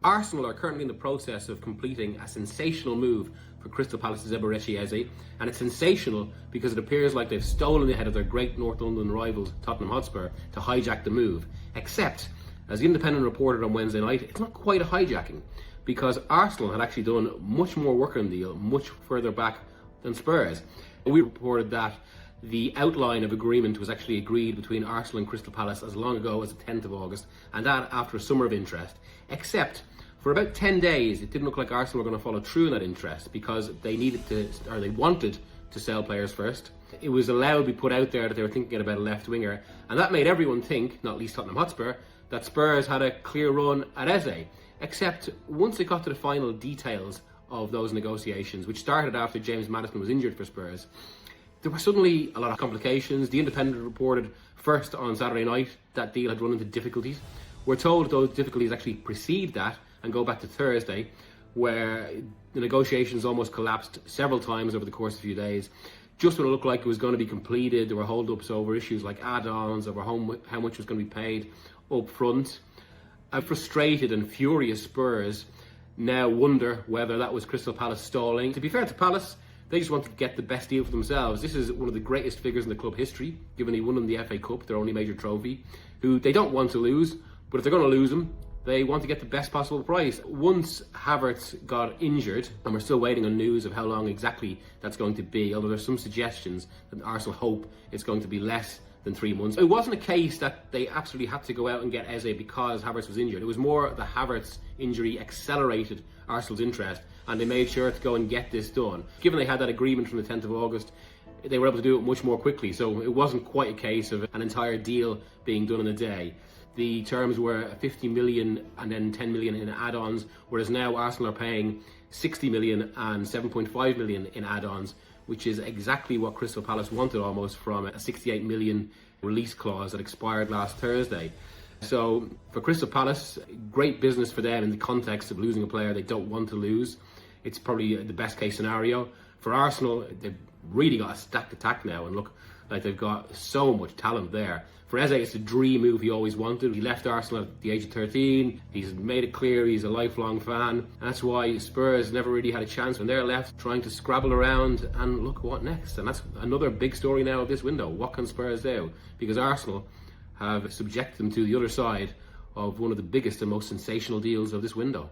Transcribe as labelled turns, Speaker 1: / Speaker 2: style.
Speaker 1: Arsenal are currently in the process of completing a sensational move for Crystal Palace's Eberechi Eze, and it's sensational because it appears like they've stolen ahead of their great North London rivals Tottenham Hotspur to hijack the move. Except, as the Independent reported on Wednesday night, it's not quite a hijacking, because Arsenal had actually done much more work on the deal, much further back than Spurs. We reported that the outline of agreement was actually agreed between Arsenal and Crystal Palace as long ago as the 10th of August, and that after a summer of interest. Except, for about 10 days, it didn't look like Arsenal were going to follow through in that interest because they wanted to sell players first. It was allowed to be put out there that they were thinking about a left winger, and that made everyone think, not least Tottenham Hotspur, that Spurs had a clear run at Eze. Except, once it got to the final details of those negotiations, which started after James Maddison was injured for Spurs, there were suddenly a lot of complications. The Independent reported first on Saturday night that deal had run into difficulties. We're told that those difficulties actually precede that and go back to Thursday, where the negotiations almost collapsed several times over the course of a few days. Just when it looked like it was going to be completed, there were hold-ups over issues like add-ons, over how much was going to be paid up front. A frustrated and furious Spurs now wonder whether that was Crystal Palace stalling. To be fair to Palace, they just wanted to get the best deal for themselves. This is one of the greatest figures in the club history, given he won them the FA Cup, their only major trophy, who they don't want to lose, but if they're going to lose him, they want to get the best possible price. Once Havertz got injured, and we're still waiting on news of how long exactly that's going to be, although there's some suggestions that Arsenal hope it's going to be less than 3 months. It wasn't a case that they absolutely had to go out and get Eze because Havertz was injured. It was more the Havertz injury accelerated Arsenal's interest, and they made sure to go and get this done. Given they had that agreement from the 10th of August, they were able to do it much more quickly, so it wasn't quite a case of an entire deal being done in a day. The terms were 50 million and then 10 million in add-ons, whereas now Arsenal are paying 60 million and 7.5 million in add-ons, which is exactly what Crystal Palace wanted almost from a 68 million release clause that expired last Thursday. So for Crystal Palace, great business for them in the context of losing a player they don't want to lose. It's probably the best case scenario. For Arsenal, they've really got a stacked attack now and look like they've got so much talent there. For Eze, it's a dream move he always wanted. He left Arsenal at the age of 13. He's made it clear he's a lifelong fan. And that's why Spurs never really had a chance when they're left trying to scrabble around and look what next. And that's another big story now of this window. What can Spurs do? Because Arsenal have subjected them to the other side of one of the biggest and most sensational deals of this window.